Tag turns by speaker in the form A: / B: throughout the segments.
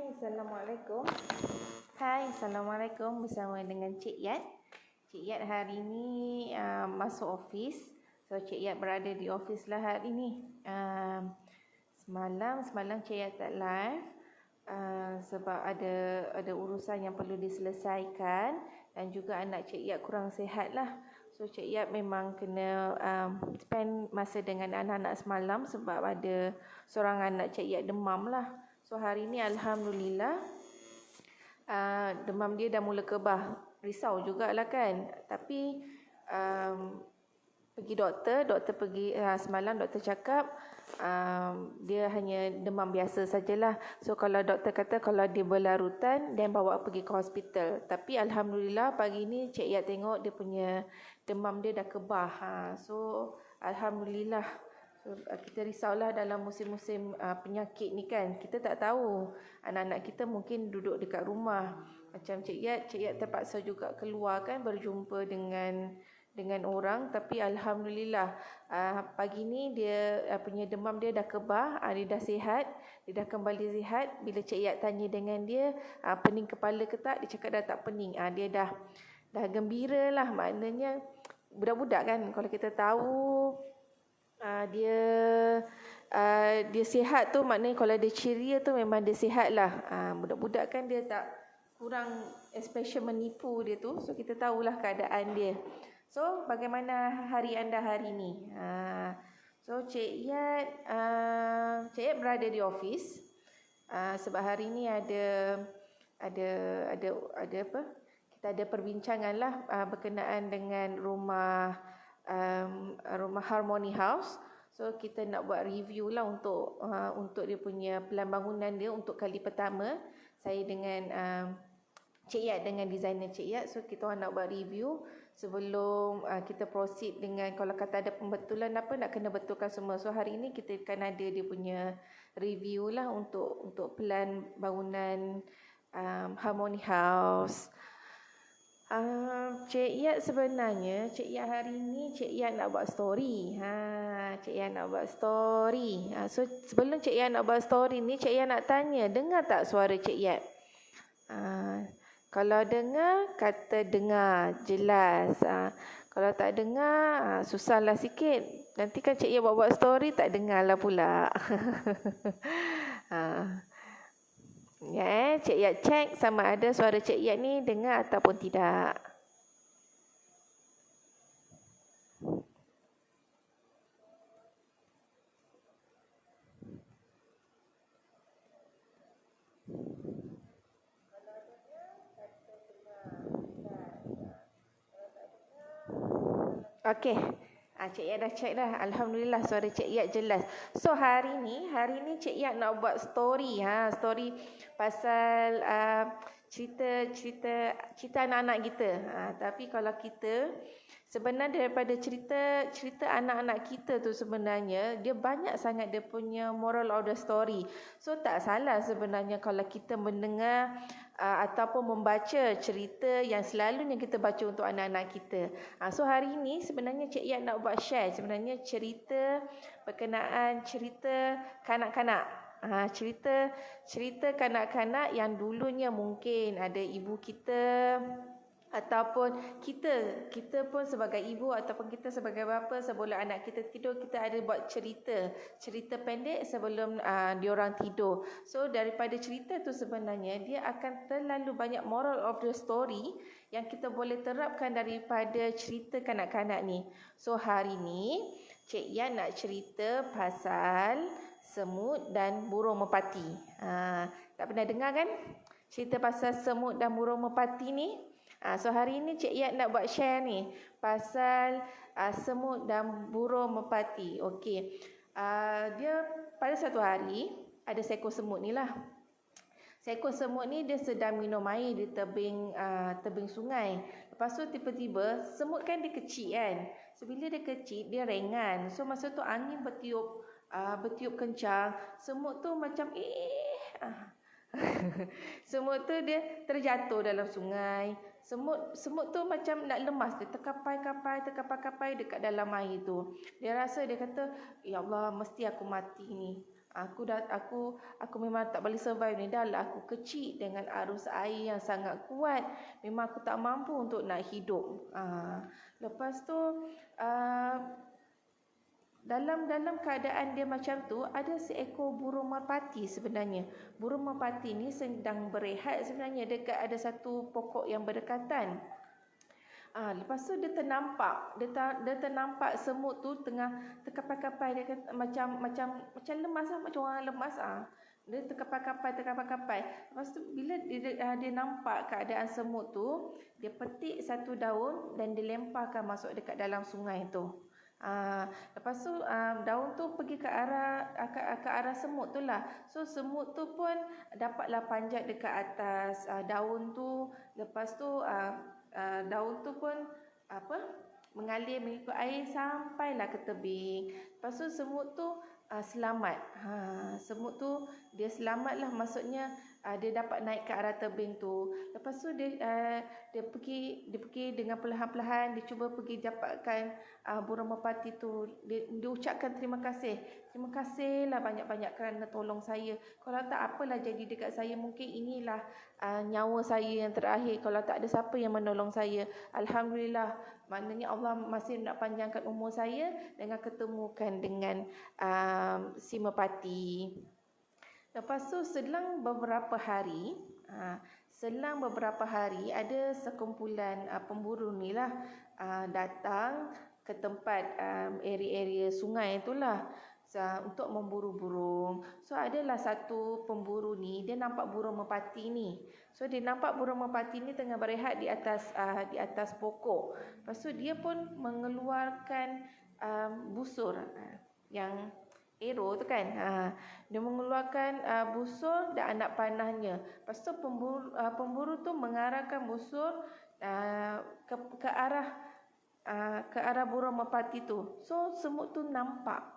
A: Assalamualaikum. Bersama dengan Cik Yat. Cik Yat hari ni masuk office. So Cik Yat berada di office lah hari ni. Semalam Cik Yat tak live sebab ada urusan yang perlu diselesaikan dan juga anak Cik Yat kurang sihat lah. So Cik Yat memang kena spend masa dengan anak-anak semalam sebab ada seorang anak Cik Yat demam lah. So hari ni Alhamdulillah demam dia dah mula kebah. Risau jugalah kan. Tapi pergi doktor pergi semalam doktor cakap dia hanya demam biasa sajalah. So kalau doktor kata kalau dia berlarutan then bawa pergi ke hospital. Tapi Alhamdulillah pagi ni Cik Yat tengok dia punya demam dia dah kebah. So Alhamdulillah. So, kita risaulah dalam musim-musim penyakit ni kan. Kita tak tahu. Anak-anak kita mungkin duduk dekat rumah. Macam Cik Yat terpaksa juga keluar kan berjumpa dengan orang. Tapi Alhamdulillah pagi ni dia punya demam dia dah kebah. Dia dah sihat. Dia dah kembali sihat. Bila Cik Yat tanya dengan dia pening kepala ke tak, dia cakap dah tak pening. Dia dah gembira lah. Maknanya budak-budak kan kalau kita tahu dia sihat tu maknanya kalau dia ceria tu memang dia sihat lah. Budak-budak kan dia tak kurang especially menipu dia tu. So kita tahulah keadaan dia. So bagaimana hari anda hari ni? So Cik Yat berada di office sebab hari ni ada apa? Kita ada perbincangan lah berkenaan dengan rumah Harmony House. So kita nak buat review lah untuk dia punya pelan bangunan dia untuk kali pertama. Saya dengan Cik Yat dengan designer Cik Yat. So kita nak buat review sebelum kita proceed dengan kalau kata ada pembetulan apa nak kena betulkan semua. So hari ini kita akan ada dia punya review lah untuk pelan bangunan Harmony House. Cik Yat sebenarnya hari ni Cik Yat nak buat story. Cik Yat nak buat story. So sebelum Cik Yat nak buat story ni, Cik Yat nak tanya, dengar tak suara Cik Yat? Kalau dengar, kata dengar jelas. Kalau tak dengar, susahlah sikit. Nanti kan Cik Yat buat story tak dengar lah pula. Ya, Cik Yat cek sama ada suara Cik Yat ni dengar ataupun tidak. Okey. Cik Yat dah cek dah. Alhamdulillah suara Cik Yat jelas. So hari ni Cik Yat nak buat story. Story pasal cerita anak-anak kita. Tapi kalau kita sebenarnya daripada cerita anak-anak kita tu sebenarnya dia banyak sangat dia punya moral of the story. So tak salah sebenarnya kalau kita mendengar ataupun membaca cerita yang selalunya kita baca untuk anak-anak kita. So hari ini sebenarnya Cik Yat nak buat share sebenarnya cerita berkenaan cerita kanak-kanak. Cerita kanak-kanak yang dulunya mungkin ada ibu kita ataupun kita pun sebagai ibu ataupun kita sebagai bapa sebelum anak kita tidur kita ada buat cerita pendek sebelum diorang tidur. So daripada cerita tu sebenarnya dia akan terlalu banyak moral of the story yang kita boleh terapkan daripada cerita kanak-kanak ni. So hari ni Cik Yan nak cerita pasal semut dan burung merpati. Tak pernah dengar kan cerita pasal semut dan burung merpati ni? So hari ni Cik Yat nak buat share ni pasal semut dan burung merpati. Okey. Dia pada satu hari ada seekor semut ni lah. Seekor semut ni dia sedang minum air di tebing sungai. Lepas tu tiba-tiba semut kan dia kecil kan. So bila dia kecil dia ringan. So masa tu angin bertiup kencang. Semut tu macam semut tu dia terjatuh dalam sungai. Semut tu macam nak lemas. Dia terkapai dekat dalam air tu. Dia rasa dia kata, ya Allah mesti aku mati ni. Aku memang tak boleh survive ni. Dah lah aku kecil dengan arus air yang sangat kuat. Memang aku tak mampu untuk nak hidup. Lepas tu dalam keadaan dia macam tu, ada seekor burung merpati sebenarnya. Burung merpati ni sedang berehat sebenarnya dekat ada satu pokok yang berdekatan. Lepas tu dia ternampak semut tu tengah terkapai-kapai, dia kata, macam lemas lah, macam orang lemas. Dia terkapai. Lepas tu bila dia nampak keadaan semut tu, dia petik satu daun dan dia lemparkan masuk dekat dalam sungai tu. Lepas tu daun tu pergi ke arah semut tu lah. So semut tu pun dapatlah panjat dekat atas daun tu. Lepas tu daun tu pun mengalir mengikut air sampailah ke tebing. Lepas tu semut tu selamat. Semut tu dia selamatlah, maksudnya dia dapat naik ke arah tebing tu. Lepas tu dia pergi dengan perlahan-lahan, dia cuba pergi dapatkan burung merpati tu. Dia ucapkan terima kasih. Terima kasihlah banyak-banyak kerana tolong saya. Kalau tak apalah jadi dekat saya, mungkin inilah nyawa saya yang terakhir. Kalau tak ada siapa yang menolong saya. Alhamdulillah, maknanya Allah masih nak panjangkan umur saya dengan ketemukan dengan si merpati. Lepas tu selang beberapa hari ada sekumpulan pemburu ni lah datang ke tempat area-area sungai itulah untuk memburu burung. So adalah satu pemburu ni, dia nampak burung merpati ni. So dia nampak burung merpati ni tengah berehat di atas pokok. Lepas tu dia pun mengeluarkan busur yang arrow tu kan. Dia mengeluarkan busur dan anak panahnya. Lepas tu pemburu tu mengarahkan busur ke arah burung merpati tu. So semut tu nampak.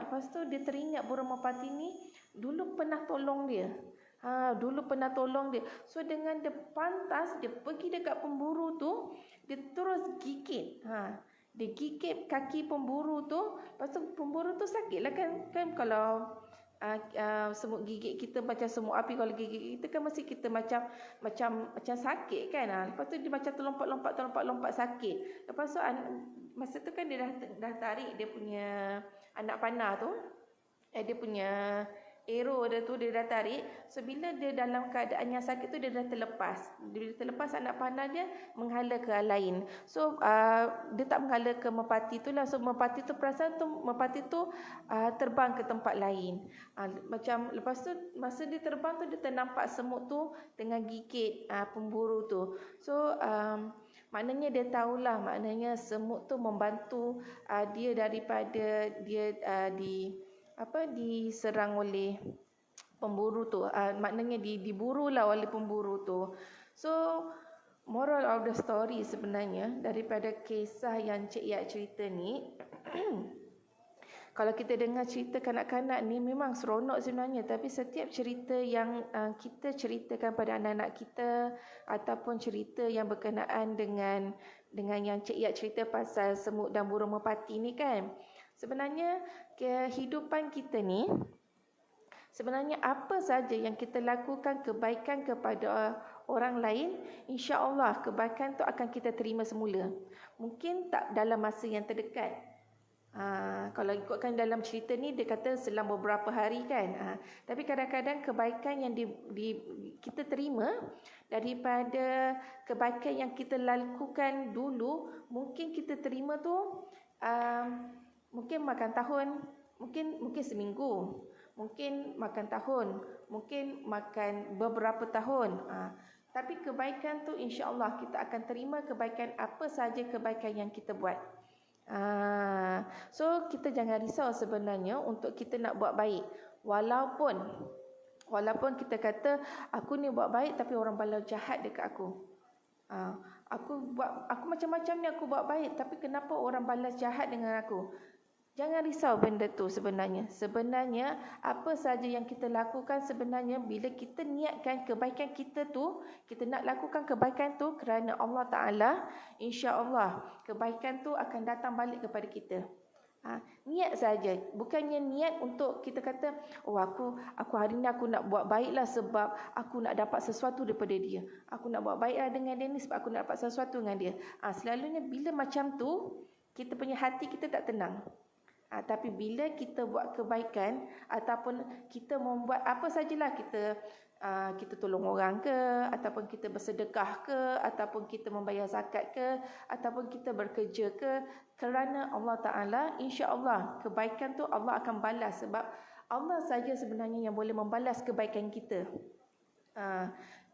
A: Lepas tu dia teringat burung merpati ni dulu pernah tolong dia. So dengan dia pantas, dia pergi dekat pemburu tu, dia terus gigit. Dia gigit kaki pemburu tu. Lepas tu pemburu tu sakit lah kan kalau semut gigit kita macam semut api. Kalau gigit kita kan mesti kita macam sakit kan. Lepas tu dia macam terlompat sakit. Lepas tu masa tu kan dia dah tarik dia punya anak panah tu, dia punya arrow dia tu dia dah tarik. So bila dia dalam keadaan yang sakit tu, dia dah terlepas. Bila terlepas, anak panah dia menghala ke lain. So dia tak menghala ke merpati tu lah. So merpati tu perasan tu merpati tu terbang ke tempat lain. Macam lepas tu masa dia terbang tu, dia ternampak semut tu tengah gigit pemburu tu. So maknanya dia tahulah, maknanya semut tu membantu dia daripada dia diserang oleh pemburu tu. Maknanya diburulah oleh pemburu tu. So moral of the story sebenarnya daripada kisah yang Cik Yak cerita ni kalau kita dengar cerita kanak-kanak ni memang seronok sebenarnya, tapi setiap cerita yang kita ceritakan pada anak-anak kita ataupun cerita yang berkenaan dengan yang Cik Yak cerita pasal semut dan burung merpati ni kan, sebenarnya kehidupan kita ni, sebenarnya apa saja yang kita lakukan kebaikan kepada orang lain, insya-Allah kebaikan tu akan kita terima semula. Mungkin tak dalam masa yang terdekat. Kalau ikutkan dalam cerita ni, dia kata selang beberapa hari kan. Tapi kadang-kadang kebaikan yang kita terima daripada kebaikan yang kita lakukan dulu, mungkin kita terima tu mungkin makan tahun, mungkin seminggu, mungkin makan tahun, mungkin makan beberapa tahun. Tapi kebaikan tu insya-Allah kita akan terima kebaikan apa saja kebaikan yang kita buat. So kita jangan risau sebenarnya untuk kita nak buat baik. Walaupun kita kata aku ni buat baik tapi orang balas jahat dekat aku. Aku macam-macam ni aku buat baik tapi kenapa orang balas jahat dengan aku? Jangan risau benda tu sebenarnya. Sebenarnya apa saja yang kita lakukan sebenarnya bila kita niatkan kebaikan kita tu, kita nak lakukan kebaikan tu kerana Allah Ta'ala, insya-Allah kebaikan tu akan datang balik kepada kita. Niat saja, bukannya niat untuk kita kata, oh aku hari ni aku nak buat baiklah sebab aku nak dapat sesuatu daripada dia. Aku nak buat baiklah dengan dia ni sebab aku nak dapat sesuatu dengan dia. Selalunya bila macam tu, kita punya hati kita tak tenang. Tapi bila kita buat kebaikan ataupun kita membuat apa sajalah, kita tolong orang ke, ataupun kita bersedekah ke, ataupun kita membayar zakat ke, ataupun kita bekerja ke, kerana Allah Ta'ala, insya-Allah kebaikan tu Allah akan balas, sebab Allah saja sebenarnya yang boleh membalas kebaikan kita.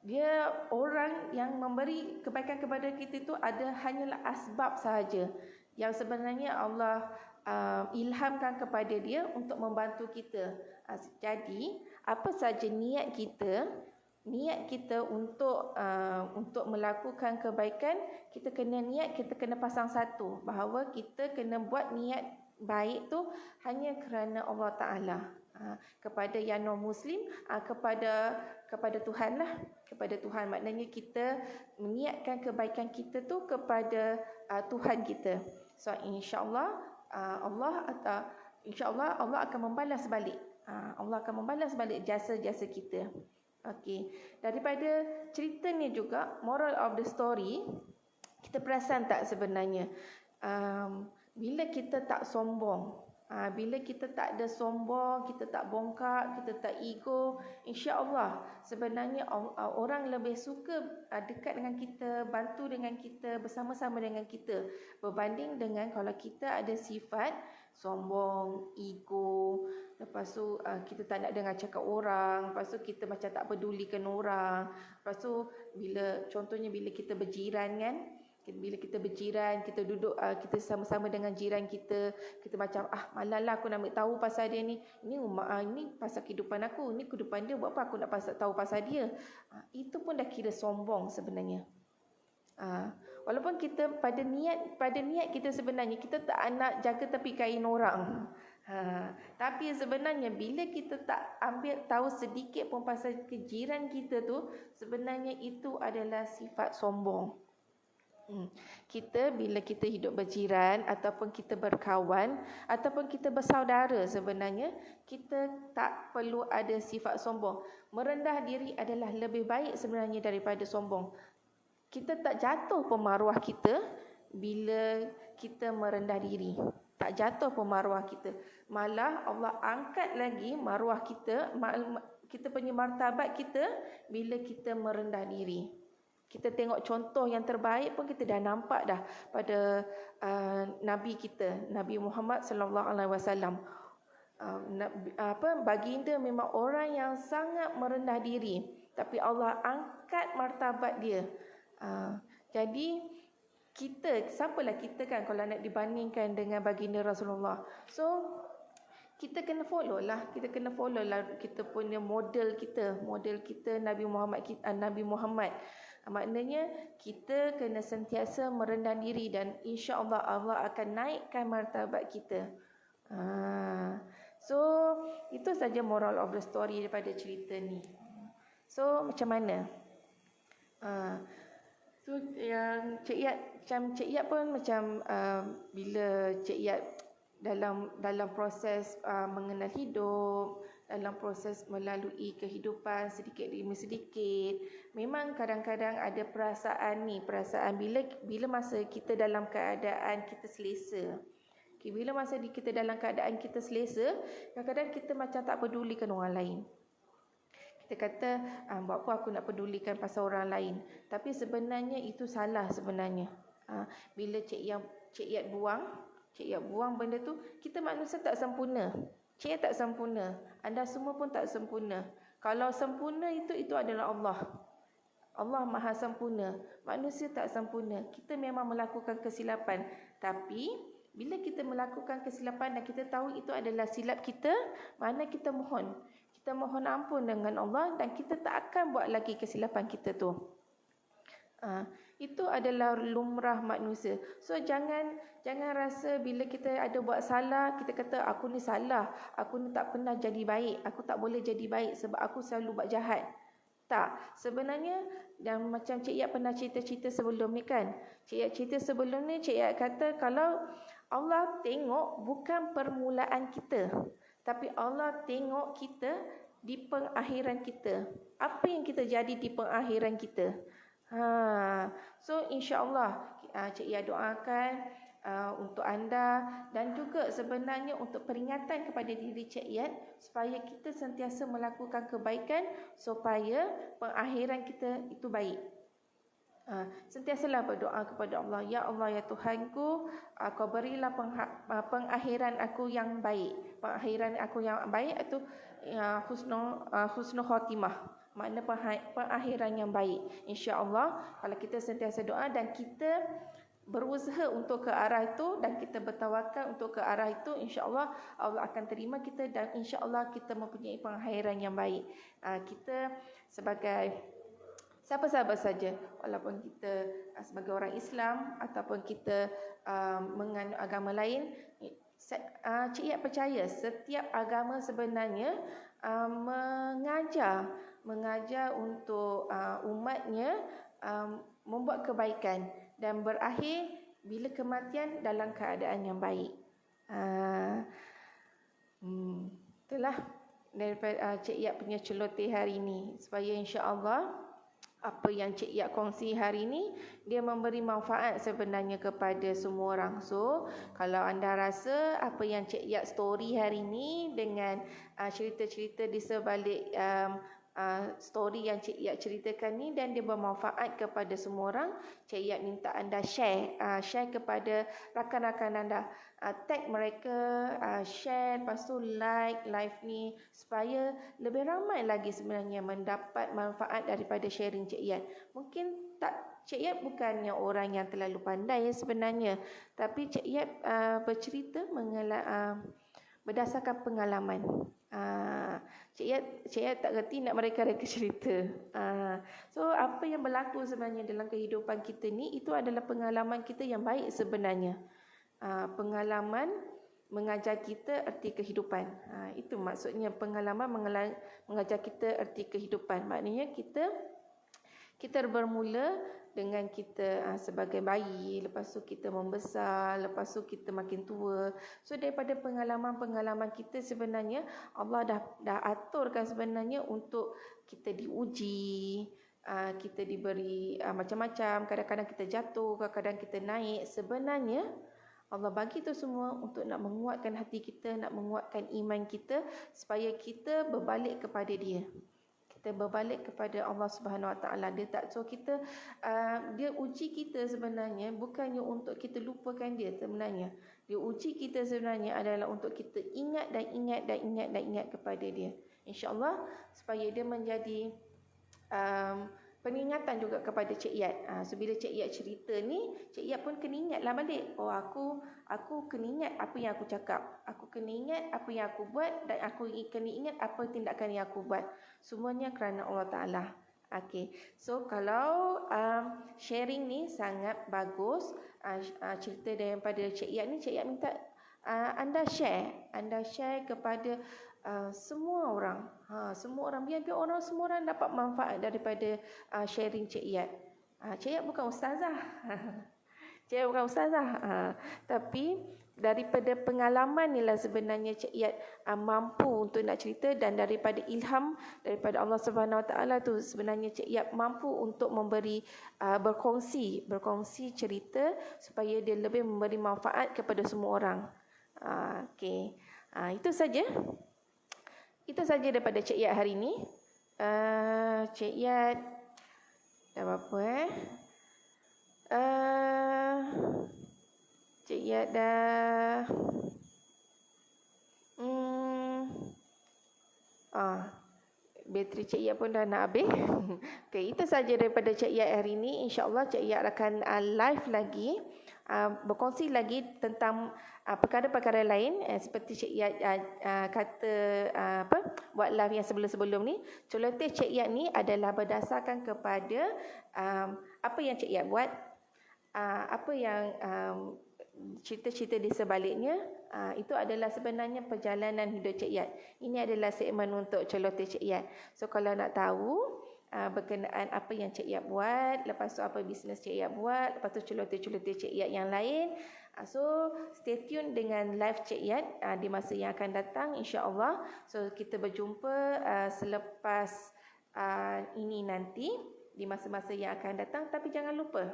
A: Dia orang yang memberi kebaikan kepada kita itu hanyalah asbab sahaja yang sebenarnya Allah ilhamkan kepada dia untuk membantu kita. Jadi apa saja niat kita untuk melakukan kebaikan, kita kena niat, kita kena pasang satu, bahawa kita kena buat niat baik tu hanya kerana Allah Ta'ala, kepada yang non-Muslim, kepada Tuhan lah, kepada Tuhan. Maknanya kita meniatkan kebaikan kita tu kepada Tuhan kita. So insya-Allah Allah akan membalas balik. Allah akan membalas balik jasa-jasa kita. Okey. Daripada cerita ni juga, moral of the story, kita perasan tak sebenarnya bila kita tak sombong, bila kita tak ada sombong, kita tak bongkak, kita tak ego, insya-Allah sebenarnya orang lebih suka dekat dengan kita, bantu dengan kita, bersama-sama dengan kita, berbanding dengan kalau kita ada sifat sombong, ego, lepas tu kita tak nak dengar cakap orang, lepas tu kita macam tak pedulikan orang, lepas tu contohnya bila kita berjiran kan, bila kita berjiran, kita duduk, kita sama-sama dengan jiran kita macam malah aku nak ambil tahu pasal dia ni. Ini pasal kehidupan aku, ni kehidupan dia, buat apa aku nak tahu pasal dia. Itu pun dah kira sombong sebenarnya. Walaupun kita pada niat kita sebenarnya kita tak nak jaga tepi kain orang. Tapi sebenarnya bila kita tak ambil tahu sedikit pun pasal kejiran kita tu, sebenarnya itu adalah sifat sombong. Bila kita hidup berjiran ataupun kita berkawan ataupun kita bersaudara, sebenarnya kita tak perlu ada sifat sombong. Merendah diri adalah lebih baik sebenarnya daripada sombong. Kita tak jatuh pun maruah kita bila kita merendah diri. Tak jatuh pun maruah kita. Malah Allah angkat lagi maruah kita, kita punya martabat kita bila kita merendah diri. Kita tengok contoh yang terbaik pun kita dah nampak dah pada Nabi kita, Nabi Muhammad sallallahu alaihi wasallam. Baginda memang orang yang sangat merendah diri, tapi Allah angkat martabat dia. Jadi siapalah kita kan kalau nak dibandingkan dengan baginda Rasulullah. So kita kena follow lah kita punya model kita Nabi Muhammad. Maknanya kita kena sentiasa merendah diri dan insya-Allah Allah akan naikkan martabat kita. So itu saja moral of the story daripada cerita ni. So macam mana? So yang Cik Yat pun macam bila Cik Yat dalam proses mengenal hidup, dalam proses melalui kehidupan sedikit demi sedikit, memang kadang-kadang ada perasaan bila masa kita dalam keadaan kita selesa. Bila masa kita dalam keadaan kita selesa, kadang-kadang kita macam tak pedulikan orang lain. Kita kata, buat apa aku nak pedulikan pasal orang lain. Tapi sebenarnya itu salah sebenarnya. Bila Cik Yat buang benda tu, kita manusia tak sempurna. Cik Yat tak sempurna. Anda semua pun tak sempurna. Kalau sempurna itu adalah Allah. Allah Maha Sempurna. Manusia tak sempurna. Kita memang melakukan kesilapan. Tapi bila kita melakukan kesilapan dan kita tahu itu adalah silap kita, mana kita mohon ampun dengan Allah dan kita tak akan buat lagi kesilapan kita tu. Itu adalah lumrah manusia. So jangan rasa bila kita ada buat salah, kita kata aku ni salah, aku ni tak pernah jadi baik, aku tak boleh jadi baik sebab aku selalu buat jahat. Tak, sebenarnya yang macam Cik Yat pernah cerita sebelum ni kan. Cik Yat cerita sebelum ni, Cik Yat kata kalau Allah tengok bukan permulaan kita, tapi Allah tengok kita di pengakhiran kita. Apa yang kita jadi di pengakhiran kita. So insya-Allah Cik Ia doakan untuk anda dan juga sebenarnya untuk peringatan kepada diri Cik Iyad supaya kita sentiasa melakukan kebaikan supaya pengakhiran kita itu baik. Sentiasalah berdoa kepada Allah, ya Allah ya Tuhanku, kau berilah pengakhiran aku yang baik. Pengakhiran aku yang baik itu husnul khatimah, makna pengakhiran yang baik. Insya-Allah kalau kita sentiasa doa dan kita berusaha untuk ke arah itu dan kita bertawakal untuk ke arah itu, insya-Allah Allah akan terima kita dan insya-Allah kita mempunyai pengakhiran yang baik. Kita sebagai siapa-siapa saja, walaupun kita sebagai orang Islam ataupun kita menganut agama lain, Cik Iyad percaya setiap agama sebenarnya mengajar untuk umatnya membuat kebaikan dan berakhir bila kematian dalam keadaan yang baik. Itulah daripada Cik Iyad punya celoteh hari ini, supaya insya-Allah apa yang Cik Iyad kongsi hari ini dia memberi manfaat sebenarnya kepada semua orang. So kalau anda rasa apa yang Cik Iyad story hari ini dengan cerita-cerita di sebalik story yang Cik Iyad ceritakan ni dan dia bermanfaat kepada semua orang, Cik Iyad minta anda share kepada rakan-rakan anda, tag mereka, share, lepas tu like live ni supaya lebih ramai lagi sebenarnya mendapat manfaat daripada sharing Cik Iyad. Mungkin Cik Iyad bukannya orang yang terlalu pandai sebenarnya, tapi Cik Iyad bercerita berdasarkan pengalaman. Cik Iyad tak reti nak mereka-reka cerita. So apa yang berlaku sebenarnya dalam kehidupan kita ni, itu adalah pengalaman kita yang baik sebenarnya. Pengalaman mengajar kita erti kehidupan. Itu maksudnya pengalaman mengajar kita erti kehidupan. Maknanya kita bermula dengan kita sebagai bayi, lepas tu kita membesar, lepas tu kita makin tua. So daripada pengalaman-pengalaman kita sebenarnya Allah dah aturkan sebenarnya untuk kita diuji, kita diberi macam-macam, kadang-kadang kita jatuh, kadang-kadang kita naik. Sebenarnya Allah bagi tu semua untuk nak menguatkan hati kita, nak menguatkan iman kita supaya kita berbalik kepada Dia. Kita berbalik kepada Allah Subhanahu Wa Taala. Dia tak suruh kita, dia uji kita sebenarnya bukannya untuk kita lupakan Dia sebenarnya. Dia uji kita sebenarnya adalah untuk kita ingat dan ingat kepada Dia. Insya-Allah supaya dia menjadi peningatan juga kepada Cik Iyad. So bila Cik Iyad cerita ni, Cik Iyad pun kena ingatlah balik. Oh aku kena ingat apa yang aku cakap. Aku kena ingat apa yang aku buat dan aku kena ingat apa tindakan yang aku buat. Semuanya kerana Allah Taala. Okay. So kalau sharing ni sangat bagus, cerita daripada Cik Iyad ni, Cik Iyad minta anda share kepada semua orang. Semua orang, biar semua orang dapat manfaat daripada sharing Cik Iyad. Cik Iyad bukan ustazah. Cik Iyad bukan ustazah. Tapi daripada pengalaman ni lah sebenarnya Cik Iyad mampu untuk nak cerita, dan daripada ilham daripada Allah Subhanahu Wa Taala tu sebenarnya Cik Iyad mampu untuk memberi berkongsi cerita supaya dia lebih memberi manfaat kepada semua orang. Okey. Itu saja daripada Cik Iyad hari ini. Cik Iyad dah berapa Cik Iyad dah bateri Cik Iyad pun dah nak habis. Okey, itu saja daripada Cik Iyad hari ini. InsyaAllah Cik Iyad akan live lagi, berkongsi lagi tentang perkara-perkara lain, seperti Cik Iyad kata buat live yang sebelum-sebelum ni. Celoteh Cik Iyad ni adalah berdasarkan kepada apa yang Cik Iyad buat, apa yang cerita-cerita di sebaliknya. Itu adalah sebenarnya perjalanan hidup Cik Iyad. Ini adalah segmen untuk celoteh Cik Iyad. So kalau nak tahu berkenaan apa yang Cik Yap buat, lepas tu apa bisnes Cik Yap buat, lepas tu celoteh-celoteh Cik Yap yang lain. So stay tune dengan live Cik Yap di masa yang akan datang, insya-Allah. So kita berjumpa selepas ini nanti di masa-masa yang akan datang. Tapi jangan lupa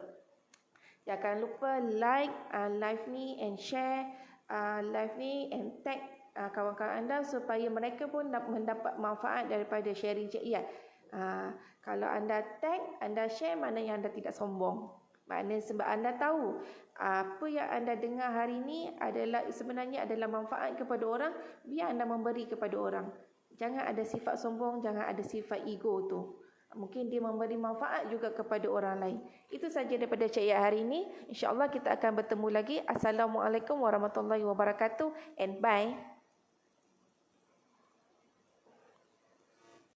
A: like live ni and share live ni and tag kawan-kawan anda supaya mereka pun mendapat manfaat daripada sharing Cik Yap. Kalau anda tag, anda share, maknanya anda tidak sombong. Maknanya sebab anda tahu apa yang anda dengar hari ini sebenarnya adalah manfaat kepada orang, biar anda memberi kepada orang. Jangan ada sifat sombong, jangan ada sifat ego tu. Mungkin dia memberi manfaat juga kepada orang lain. Itu saja daripada Cik Yap hari ini. InsyaAllah kita akan bertemu lagi. Assalamualaikum warahmatullahi wabarakatuh and bye.